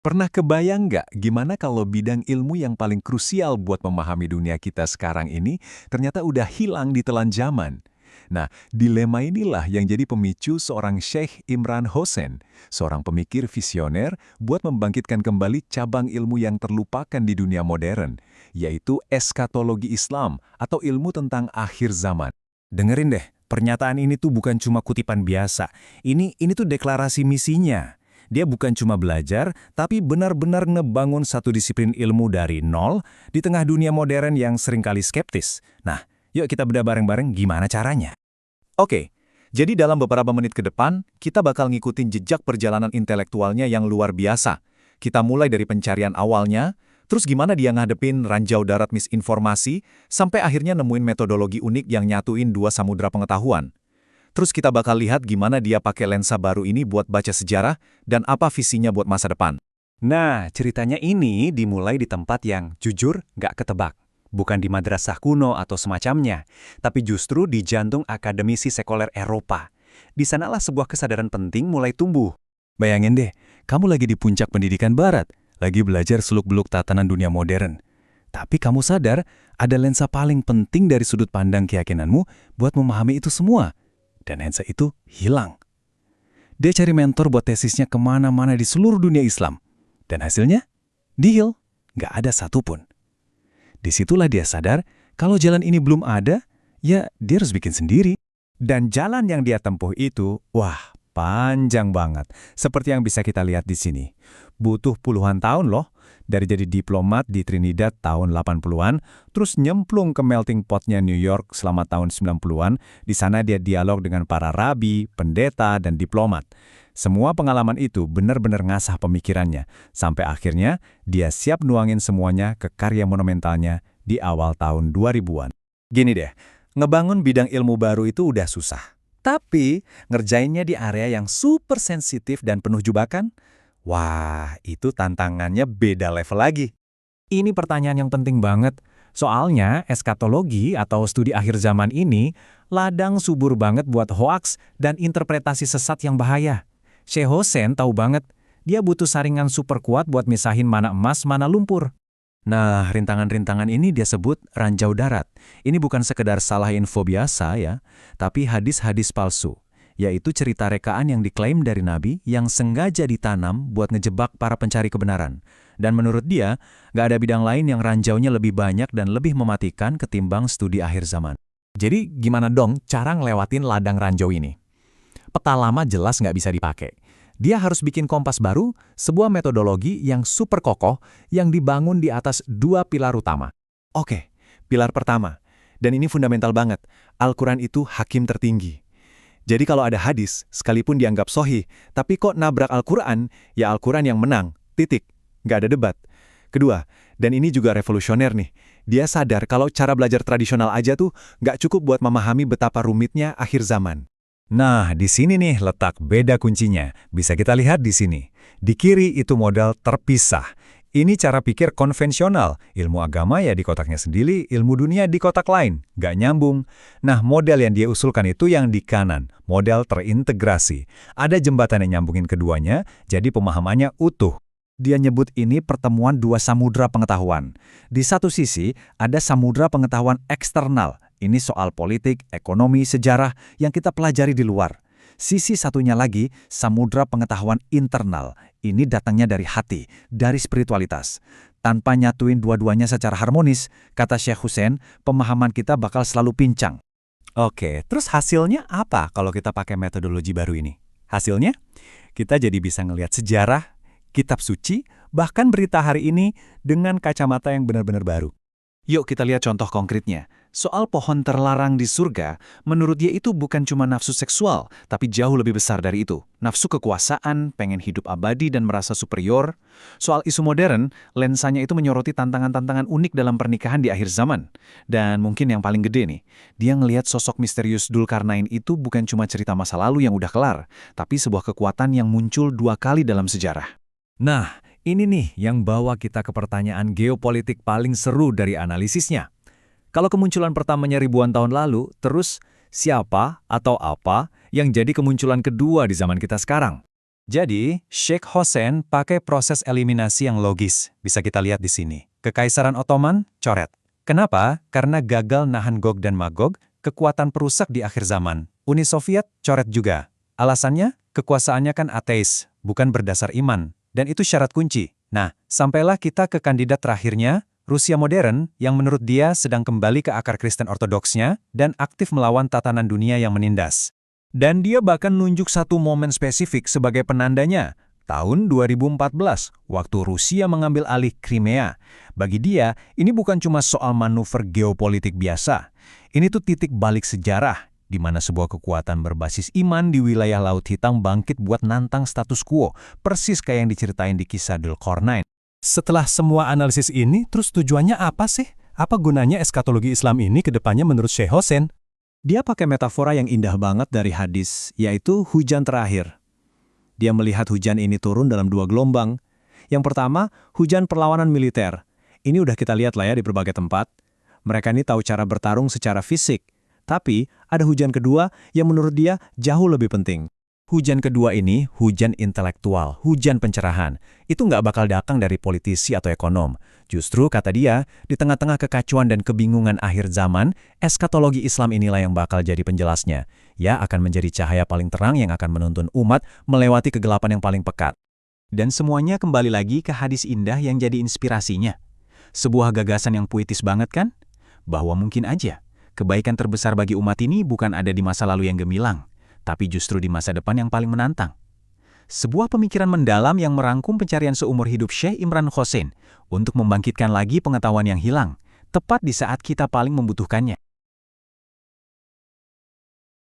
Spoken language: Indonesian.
Pernah kebayang nggak gimana kalau bidang ilmu yang paling krusial buat memahami dunia kita sekarang ini ternyata udah hilang ditelan zaman? Nah, dilema inilah yang jadi pemicu seorang Sheikh Imran Hosein, seorang pemikir visioner buat membangkitkan kembali cabang ilmu yang terlupakan di dunia modern, yaitu eskatologi Islam atau ilmu tentang akhir zaman. Dengerin deh, pernyataan ini tuh bukan cuma kutipan biasa. Ini tuh deklarasi misinya. Dia bukan cuma belajar, tapi benar-benar ngebangun satu disiplin ilmu dari nol di tengah dunia modern yang seringkali skeptis. Nah, yuk kita bedah bareng-bareng gimana caranya. Oke, jadi dalam beberapa menit ke depan, kita bakal ngikutin jejak perjalanan intelektualnya yang luar biasa. Kita mulai dari pencarian awalnya, terus gimana dia ngadepin ranjau darat misinformasi, sampai akhirnya nemuin metodologi unik yang nyatuin dua samudra pengetahuan. Terus kita bakal lihat gimana dia pakai lensa baru ini buat baca sejarah, dan apa visinya buat masa depan. Nah, ceritanya ini dimulai di tempat yang jujur nggak ketebak. Bukan di madrasah kuno atau semacamnya, tapi justru di jantung akademisi sekuler Eropa. Di sanalah sebuah kesadaran penting mulai tumbuh. Bayangin deh, kamu lagi di puncak pendidikan barat, lagi belajar seluk-beluk tatanan dunia modern. Tapi kamu sadar, ada lensa paling penting dari sudut pandang keyakinanmu buat memahami itu semua. Dan lensa itu hilang. Dia cari mentor buat tesisnya kemana-mana di seluruh dunia Islam. Dan hasilnya? Nihil. Nggak ada satupun. Disitulah dia sadar, kalau jalan ini belum ada, ya dia harus bikin sendiri. Dan jalan yang dia tempuh itu, wah, panjang banget. Seperti yang bisa kita lihat di sini. Butuh puluhan tahun loh, dari jadi diplomat di Trinidad tahun 80-an, terus nyemplung ke melting potnya New York selama tahun 90-an, di sana dia dialog dengan para rabi, pendeta, dan diplomat. Semua pengalaman itu benar-benar ngasah pemikirannya, sampai akhirnya dia siap nuangin semuanya ke karya monumentalnya di awal tahun 2000-an. Gini deh, ngebangun bidang ilmu baru itu udah susah. Tapi, ngerjainnya di area yang super sensitif dan penuh jebakan, wah, itu tantangannya beda level lagi. Ini pertanyaan yang penting banget. Soalnya, eskatologi atau studi akhir zaman ini ladang subur banget buat hoaks dan interpretasi sesat yang bahaya. Sheikh Hosein tahu banget, dia butuh saringan super kuat buat misahin mana emas, mana lumpur. Nah, rintangan-rintangan ini dia sebut ranjau darat. Ini bukan sekedar salah info biasa ya, tapi hadis-hadis palsu, yaitu cerita rekaan yang diklaim dari Nabi yang sengaja ditanam buat ngejebak para pencari kebenaran. Dan menurut dia, nggak ada bidang lain yang ranjaunya lebih banyak dan lebih mematikan ketimbang studi akhir zaman. Jadi gimana dong cara ngelewatin ladang ranjau ini? Peta lama jelas nggak bisa dipakai. Dia harus bikin kompas baru, sebuah metodologi yang super kokoh yang dibangun di atas dua pilar utama. Oke, pilar pertama, dan ini fundamental banget, Al-Quran itu hakim tertinggi. Jadi kalau ada hadis, sekalipun dianggap sahih, tapi kok nabrak Al-Quran, ya Al-Quran yang menang, titik, nggak ada debat. Kedua, dan ini juga revolusioner nih, dia sadar kalau cara belajar tradisional aja tuh nggak cukup buat memahami betapa rumitnya akhir zaman. Nah, di sini nih letak beda kuncinya. Bisa kita lihat di sini. Di kiri itu model terpisah. Ini cara pikir konvensional. Ilmu agama ya di kotaknya sendiri, ilmu dunia di kotak lain. Nggak nyambung. Nah, model yang dia usulkan itu yang di kanan. Model terintegrasi. Ada jembatan yang nyambungin keduanya, jadi pemahamannya utuh. Dia nyebut ini pertemuan dua samudra pengetahuan. Di satu sisi, ada samudra pengetahuan eksternal. Ini soal politik, ekonomi, sejarah yang kita pelajari di luar. Sisi satunya lagi, samudra pengetahuan internal. Ini datangnya dari hati, dari spiritualitas. Tanpa nyatuin dua-duanya secara harmonis, kata Sheikh Hosein, pemahaman kita bakal selalu pincang. Oke, terus hasilnya apa kalau kita pakai metodologi baru ini? Hasilnya, kita jadi bisa ngelihat sejarah, kitab suci, bahkan berita hari ini dengan kacamata yang benar-benar baru. Yuk kita lihat contoh konkretnya. Soal pohon terlarang di surga, menurut dia itu bukan cuma nafsu seksual, tapi jauh lebih besar dari itu. Nafsu kekuasaan, pengen hidup abadi dan merasa superior. Soal isu modern, lensanya itu menyoroti tantangan-tantangan unik dalam pernikahan di akhir zaman. Dan mungkin yang paling gede nih, dia ngelihat sosok misterius Dzulkarnain itu bukan cuma cerita masa lalu yang udah kelar, tapi sebuah kekuatan yang muncul 2 kali dalam sejarah. Nah, ini nih yang bawa kita ke pertanyaan geopolitik paling seru dari analisisnya. Kalau kemunculan pertamanya ribuan tahun lalu, terus siapa atau apa yang jadi kemunculan kedua di zaman kita sekarang? Jadi, Sheikh Hossein pakai proses eliminasi yang logis. Bisa kita lihat di sini. Kekaisaran Ottoman, coret. Kenapa? Karena gagal nahan Gog dan Magog, kekuatan perusak di akhir zaman. Uni Soviet, coret juga. Alasannya, kekuasaannya kan ateis, bukan berdasar iman. Dan itu syarat kunci. Nah, sampailah kita ke kandidat terakhirnya, Rusia modern, yang menurut dia sedang kembali ke akar Kristen ortodoksnya dan aktif melawan tatanan dunia yang menindas. Dan dia bahkan nunjuk satu momen spesifik sebagai penandanya, tahun 2014, waktu Rusia mengambil alih Crimea. Bagi dia, ini bukan cuma soal manuver geopolitik biasa. Ini tuh titik balik sejarah, di mana sebuah kekuatan berbasis iman di wilayah Laut Hitam bangkit buat nantang status quo, persis kayak yang diceritain di kisah Dzulkarnain. Setelah semua analisis ini, terus tujuannya apa sih? Apa gunanya eskatologi Islam ini ke depannya menurut Sheikh Hossein? Dia pakai metafora yang indah banget dari hadis, yaitu hujan terakhir. Dia melihat hujan ini turun dalam dua gelombang. Yang pertama, hujan perlawanan militer. Ini udah kita lihat lah ya di berbagai tempat. Mereka ini tahu cara bertarung secara fisik. Tapi, ada hujan kedua yang menurut dia jauh lebih penting. Hujan kedua ini hujan intelektual, hujan pencerahan. Itu nggak bakal datang dari politisi atau ekonom. Justru, kata dia, di tengah-tengah kekacauan dan kebingungan akhir zaman, eskatologi Islam inilah yang bakal jadi penjelasnya. Ya akan menjadi cahaya paling terang yang akan menuntun umat melewati kegelapan yang paling pekat. Dan semuanya kembali lagi ke hadis indah yang jadi inspirasinya. Sebuah gagasan yang puitis banget kan? Bahwa mungkin aja, kebaikan terbesar bagi umat ini bukan ada di masa lalu yang gemilang, tapi justru di masa depan yang paling menantang. Sebuah pemikiran mendalam yang merangkum pencarian seumur hidup Syekh Imran Hossein untuk membangkitkan lagi pengetahuan yang hilang, tepat di saat kita paling membutuhkannya.